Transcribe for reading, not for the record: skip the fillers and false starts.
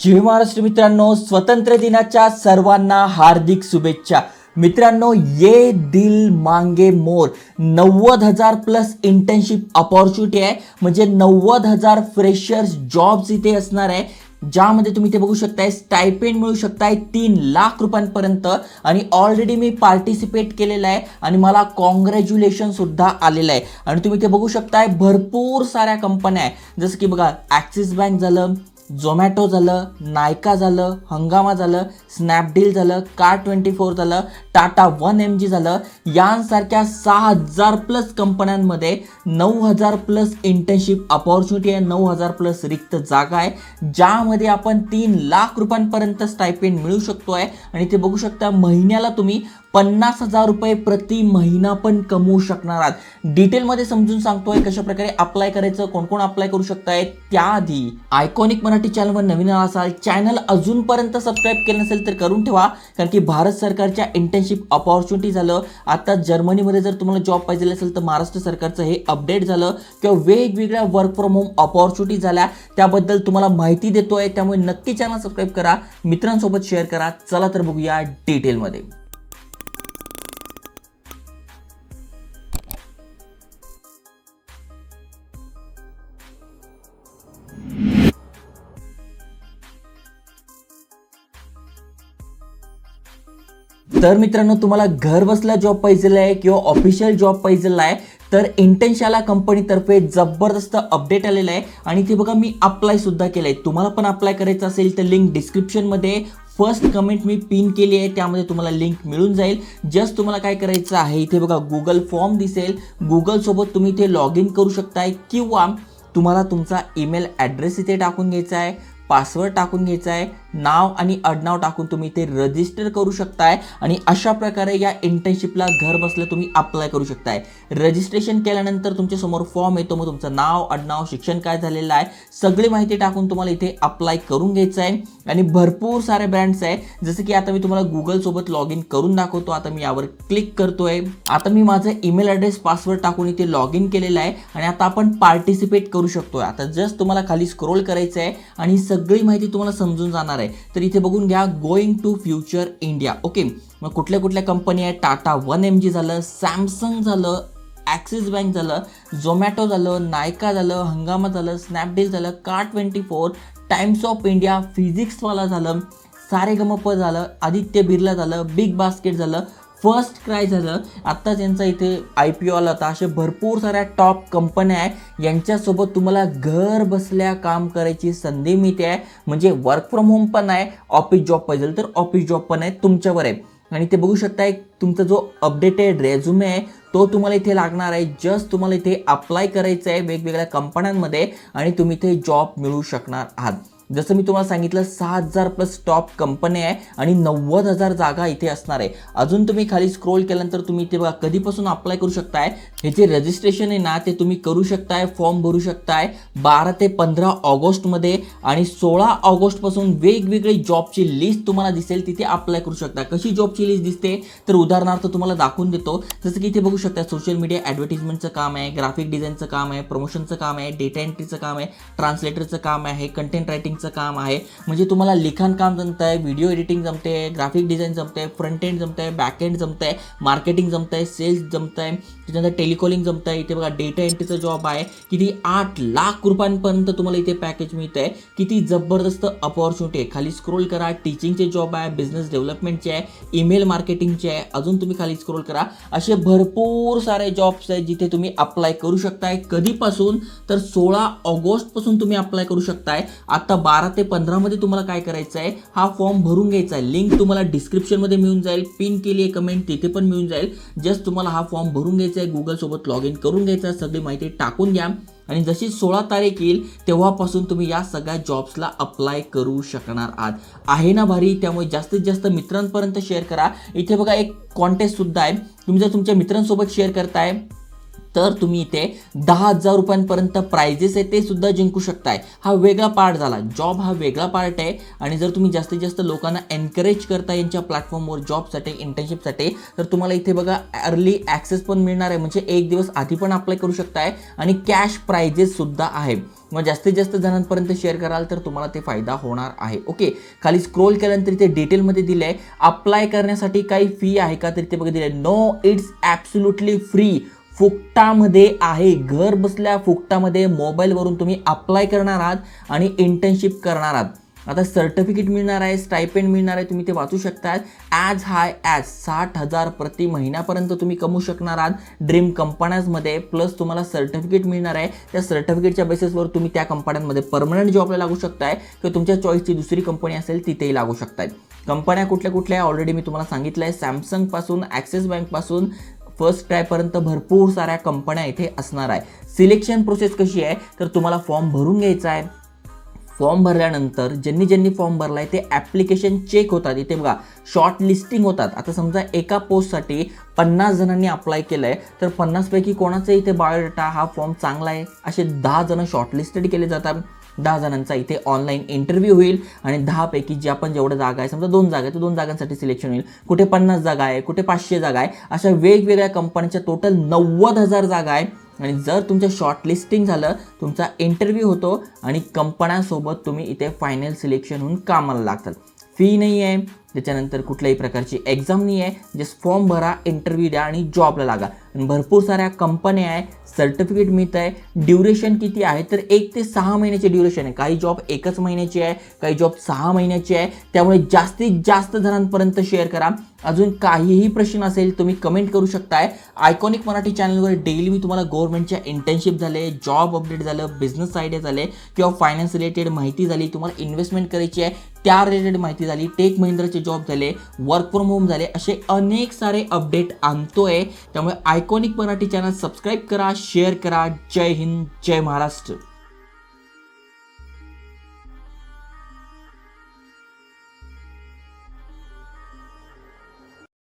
जय महाराष्ट्र मित्रांनो, स्वतंत्र दिनाच्या सर्वांना हार्दिक शुभेच्छा. मित्रांनो, ये दिल मांगे मोर 90,000 प्लस इंटर्नशिप अपॉर्च्युनिटी आहे. म्हणजे 90,000 फ्रेशर्स जॉब्स इथे असणार आहे, ज्यामध्ये तुम्ही ते बघू शकताय स्टायपेंड मिळू शकताय 3 लाख रुपयांपर्यंत. आणि ऑलरेडी मी पार्टिसिपेट केलेलं आहे आणि मला कॉंग्रॅच्युलेशन सुद्धा आलेलं आहे. आणि तुम्ही ते बघू शकताय भरपूर साऱ्या कंपन्या आहे, जसं की बघा ॲक्सिस बँक झालं, झोमॅटो झालं, नायका झालं, हंगामा झालं, स्नॅपडील झालं, कार24 झालं, टाटा 1MG झालं. यांसारख्या 6,000 प्लस कंपन्यांमध्ये 9,000 प्लस इंटर्नशिप अपॉर्च्युनिटी आहे, 9,000 प्लस रिक्त जागा आहे, ज्यामध्ये आपण 3 लाख रुपयांपर्यंत स्टायपेंड मिळू शकतोय. आणि ते बघू शकता महिन्याला तुम्ही 50,000 रुपये प्रति महिना पण कमवू शकणार आहात. डिटेलमध्ये समजून सांगतोय कशा प्रकारे अप्लाय करायचं, कोण कोण अप्लाय करू शकताय. त्याआधी आयकॉनिक मराठी चॅनलवर नवीन असाल, चॅनल अजूनपर्यंत सबस्क्राईब केलं नसेल तर करून ठेवा, कारण की भारत सरकारच्या इंटर्नशिप अपॉर्च्युनिटी झालं, आता जर्मनीमध्ये जर तुम्हाला जॉब पाहिजे असेल तर महाराष्ट्र सरकारचं हे अपडेट झालं, किंवा वेगवेगळ्या वर्क फ्रॉम होम अपॉर्च्युनिटी झाल्या, त्याबद्दल तुम्हाला माहिती देतोय. त्यामुळे नक्की चॅनल सबस्क्राईब करा, मित्रांसोबत शेअर करा. चला तर बघूया डिटेलमध्ये. तर मित्रांनो, तुम्हाला घर बसल्या जॉब पाहिजे आहे किंवा ऑफिशियल जॉब पाहिजे आहे, तर इंटेन्शाला कंपनीतर्फे जबरदस्त अपडेट आलेलं आहे. आणि ते बघा मी अप्लाय सुद्धा केलं आहे. तुम्हाला पण अप्लाय करायचं असेल तर लिंक डिस्क्रिप्शनमध्ये फर्स्ट कमेंट मी पिन केली आहे, त्यामध्ये तुम्हाला लिंक मिळून जाईल. जस्ट तुम्हाला काय करायचं आहे, इथे बघा गुगल फॉर्म दिसेल, गुगल सोबत तुम्ही इथे लॉग इन करू शकताय, किंवा तुम्हाला तुमचा ईमेल ॲड्रेस इथे टाकून घ्यायचा आहे, पासवर्ड टाकून घ्यायचा आहे, नाव आणि आडनाव टाकून तुम्ही इथे रजिस्टर करू शकताय. आणि अशा प्रकारे या इंटर्नशिपला घर बसल्या तुम्ही अप्लाय करू शकताय. रजिस्ट्रेशन केल्यानंतर तुमच्या समोर फॉर्म येतो, मग तुमचं नाव, आडनाव, शिक्षण काय झालेलं आहे, सगळी माहिती टाकून तुम्हाला इथे अप्लाय करून घ्यायचं आहे. आणि भरपूर सारे ब्रँड्स आहे, जसं की आता मी तुम्हाला गुगल सोबत लॉग इन करून दाखवतो. आता मी यावर क्लिक करतोय. आता मी माझं ईमेल ॲड्रेस, पासवर्ड टाकून इथे लॉग इन केलेलं आहे आणि आता आपण पार्टिसिपेट करू शकतोय. आता जस्ट तुम्हाला खाली स्क्रोल करायचं आहे आणि सगळी माहिती तुम्हाला समजून जाणार आहे. तर इथे बघून घ्या, going to future India. Okay, मग कुठल्या कुठल्या कंपनी आहे, टाटा 1MG झालं, सॅमसंग झालं, ॲक्सिस बँक झालं, झोमॅटो झालं, नायका झालं, हंगामा झालं, स्नॅपडील झालं, कार24, टाइम्स ऑफ इंडिया, फिजिक्सवाला झालं, सारेगमप झालं, आदित्य बिर्ला झालं, बिग बास्केट झालं, फर्स्ट क्राय झालं, आत्ता त्यांचा इथे IPO आला होता. असे भरपूर साऱ्या टॉप कंपन्या आहे, यांच्यासोबत तुम्हाला घर बसल्या काम करायची संधी मिळते आहे. म्हणजे वर्क फ्रॉम होम पण आहे, ऑफिस जॉब पाहिजे तर ऑफिस जॉब पण आहे, तुमच्यावर आहे. आणि ते बघू शकताय तुमचा जो अपडेटेड रेझ्युमे आहे तो तुम्हाला इथे लागणार आहे. जस्ट तुम्हाला इथे अप्लाय करायचं आहे वेगवेगळ्या कंपन्यांमध्ये आणि तुम्ही इथे जॉब मिळवू शकणार आहात. जसं मी तुम्हाला सांगितलं 6,000 प्लस टॉप कंपनी आहे आणि 90,000 जागा इथे असणार आहे. अजून तुम्ही खाली स्क्रोल केल्यानंतर तुम्ही इथे बघा कधीपासून अप्लाय करू शकताय. हे जे रजिस्ट्रेशन आहे ना, ते तुम्ही करू शकताय, फॉर्म भरू शकताय 12 ते 15 ऑगस्टमध्ये. आणि 16 ऑगस्टपासून वेगवेगळी जॉबची लिस्ट तुम्हाला दिसेल, तिथे अप्लाय करू शकता. कशी जॉबची लिस्ट दिसते तर उदाहरणार्थ तुम्हाला दाखवून देतो. जसं की इथे बघू शकता सोशल मीडिया ॲडव्हर्टिजमेंटचं काम आहे, ग्राफिक डिझाईनचं काम आहे, प्रमोशनचं काम आहे, डेटा एंट्रीचं काम आहे, ट्रान्सलेटरचं काम आहे, कंटेंट रायटिंग काम आहे. म्हणजे तुम्हाला लिखाण काम जमतंय, व्हिडिओ एडिटिंग जमते, ग्राफिक डिझाईन जमतंय, फ्रंट एंड जमतंय, बॅक एंड जमतंय, मार्केटिंग जमतंय, सेल्स जमतंय, त्याच्यानंतर टेलिकॉलिंग जमतंय. इथे बघा डेटा एंट्रीचा जॉब आहे, किती 8 लाख रुपयांपर्यंत तुम्हाला इथे पॅकेज मिळतंय. किती जबरदस्त अपॉर्च्युनिटी आहे. खाली स्क्रोल करा, टीचिंगचे जॉब आहे, बिझनेस डेव्हलपमेंटचे आहे, ईमेल मार्केटिंगचे आहे. अजून तुम्ही खाली स्क्रोल करा, असे भरपूर सारे जॉब्स आहेत जिथे तुम्ही अप्लाय करू शकताय. कधीपासून तर 16 ऑगस्टपासून तुम्ही अप्लाय करू शकताय. आता 12 ते 15 मध्ये तुम्हाला काय करायचं आहे, हा फॉर्म भरून घ्यायचा आहे. लिंक तुम्हाला डिस्क्रिप्शनमध्ये मिळून जाईल, पिन केली आहे कमेंट तिथे पण मिळून जाईल. जस्ट तुम्हाला हा फॉर्म भरून घ्यायचा आहे, गुगल सोबत लॉग इन करून घ्यायचा आहे, सगळी माहिती टाकून घ्या. आणि जशी 16 तारीख येईल तेव्हापासून तुम्ही या सगळ्या जॉब्सला अप्लाय करू शकणार आहात. आहे ना भारी? त्यामुळे जास्तीत जास्त मित्रांपर्यंत शेअर करा. इथे बघा एक कॉन्टेस्ट सुद्धा आहे, तुम्ही जर तुमच्या मित्रांसोबत शेअर करताय तर तुम्ही इथे 10,000 रुपयांपर्यंत प्राइजेस आहे ते सुद्धा जिंकू शकताय. हा वेगळा पार्ट झाला, जॉब हा वेगळा पार्ट आहे. आणि जर तुम्ही जास्तीत जास्त लोकांना एनकरेज करता यांच्या प्लॅटफॉर्मवर जॉबसाठी, इंटर्नशिपसाठी, तर तुम्हाला इथे बघा अर्ली ॲक्सेस पण मिळणार आहे. म्हणजे एक दिवस आधी पण अप्लाय करू शकताय आणि कॅश प्राइजेस सुद्धा आहे. मग जास्तीत जास्त जणांपर्यंत शेअर कराल तर तुम्हाला ते फायदा होणार आहे. ओके, खाली स्क्रोल केल्यानंतर इथे डिटेलमध्ये दिलं आहे अप्लाय करण्यासाठी काही फी आहे का, तर इथे बघा दिलं आहे नो इट्स ॲब्सोल्युटली फ्री. फुकटामध्ये आहे, घर बसल्या फुकटामध्ये मोबाईलवरून तुम्ही अप्लाय करणार आहात आणि इंटर्नशिप करणार आहात. आता सर्टिफिकेट मिळणार आहे, स्टायपेंड मिळणार आहे, तुम्ही ते वाचू शकता. ॲज हाय ॲज 60,000 प्रति महिन्यापर्यंत तुम्ही कमवू शकणार आहात ड्रीम कंपन्याजमध्ये. प्लस तुम्हाला सर्टिफिकेट मिळणार आहे, त्या सर्टिफिकेटच्या बेसिसवर तुम्ही त्या कंपन्यांमध्ये परमनंट जॉबला लागू शकताय किंवा तुमच्या चॉईसची दुसरी कंपनी असेल तिथेही लागू शकताय. कंपन्या कुठल्या कुठल्या ऑलरेडी मी तुम्हाला सांगितलं आहे. सॅमसंगपासून ॲक्सिस बँकपासून फर्स्ट ट्रायपर्यंत भरपूर साऱ्या कंपन्या इथे असणार आहे. सिलेक्शन प्रोसेस कशी आहे, तर तुम्हाला फॉर्म भरून घ्यायचा आहे. फॉर्म भरल्यानंतर ज्यांनी फॉर्म भरला आहे ते ॲप्लिकेशन चेक होतात. इथे बघा शॉर्ट लिस्टिंग होतात. आता समजा एका पोस्टसाठी 50 जणांनी अप्लाय केलं आहे, तर 50 पैकी कोणाचं इथे बायोडेटा हा फॉर्म चांगला आहे असे 10 जण शॉर्टलिस्टेड केले जातात. 10 जणांचा इथे ऑनलाईन इंटरव्ह्यू होईल आणि 10 पैकी जे आपण जेवढं जागा आहे, समजा 2 जागा आहे तर 2 जागांसाठी सिलेक्शन होईल. कुठे 50 जागा आहे, कुठे 500 जागा आहे, अशा वेगवेगळ्या कंपन्यांच्या टोटल 90,000 जागा आहे. आणि जर तुमचं शॉर्टलिस्टिंग झालं, तुमचा इंटरव्ह्यू होतो आणि कंपन्यांसोबत तुम्ही इथे फायनल सिलेक्शन होऊन कामाला लागतात. फी नाही आहे, त्याच्यानंतर कुठल्याही प्रकारची एक्झाम नाही आहे. जस्ट फॉर्म भरा, इंटरव्ह्यू द्या आणि जॉबला लागा. आणि भरपूर साऱ्या कंपन्या आहे, सर्टिफिकेट मिळत आहे. ड्युरेशन किती आहे, तर 1 ते 6 महिन्याची ड्युरेशन आहे. काही जॉब 1च महिन्याची आहे, काही जॉब 6 महिन्याची आहे. त्यामुळे जास्तीत जास्त जणांपर्यंत शेअर करा. अजून काहीही प्रश्न असेल तुम्ही कमेंट करू शकताय. आयकॉनिक मराठी चॅनलवर डेली मी तुम्हाला गव्हर्नमेंटच्या इंटर्नशिप झाले, जॉब अपडेट झालं, बिझनेस आयडिया झाले किंवा फायनान्स रिलेटेड माहिती झाली, तुम्हाला इन्व्हेस्टमेंट करायची आहे त्या रिलेटेड माहिती झाली, टेक महिंद्राचे जॉब झाले, वर्क फ्रॉम होम झाले, असे अनेक सारे अपडेट आणतोय. त्यामुळे आयकॉनिक मराठी चॅनल सबस्क्राईब करा, शेअर करा. जय हिंद, जय महाराष्ट्र.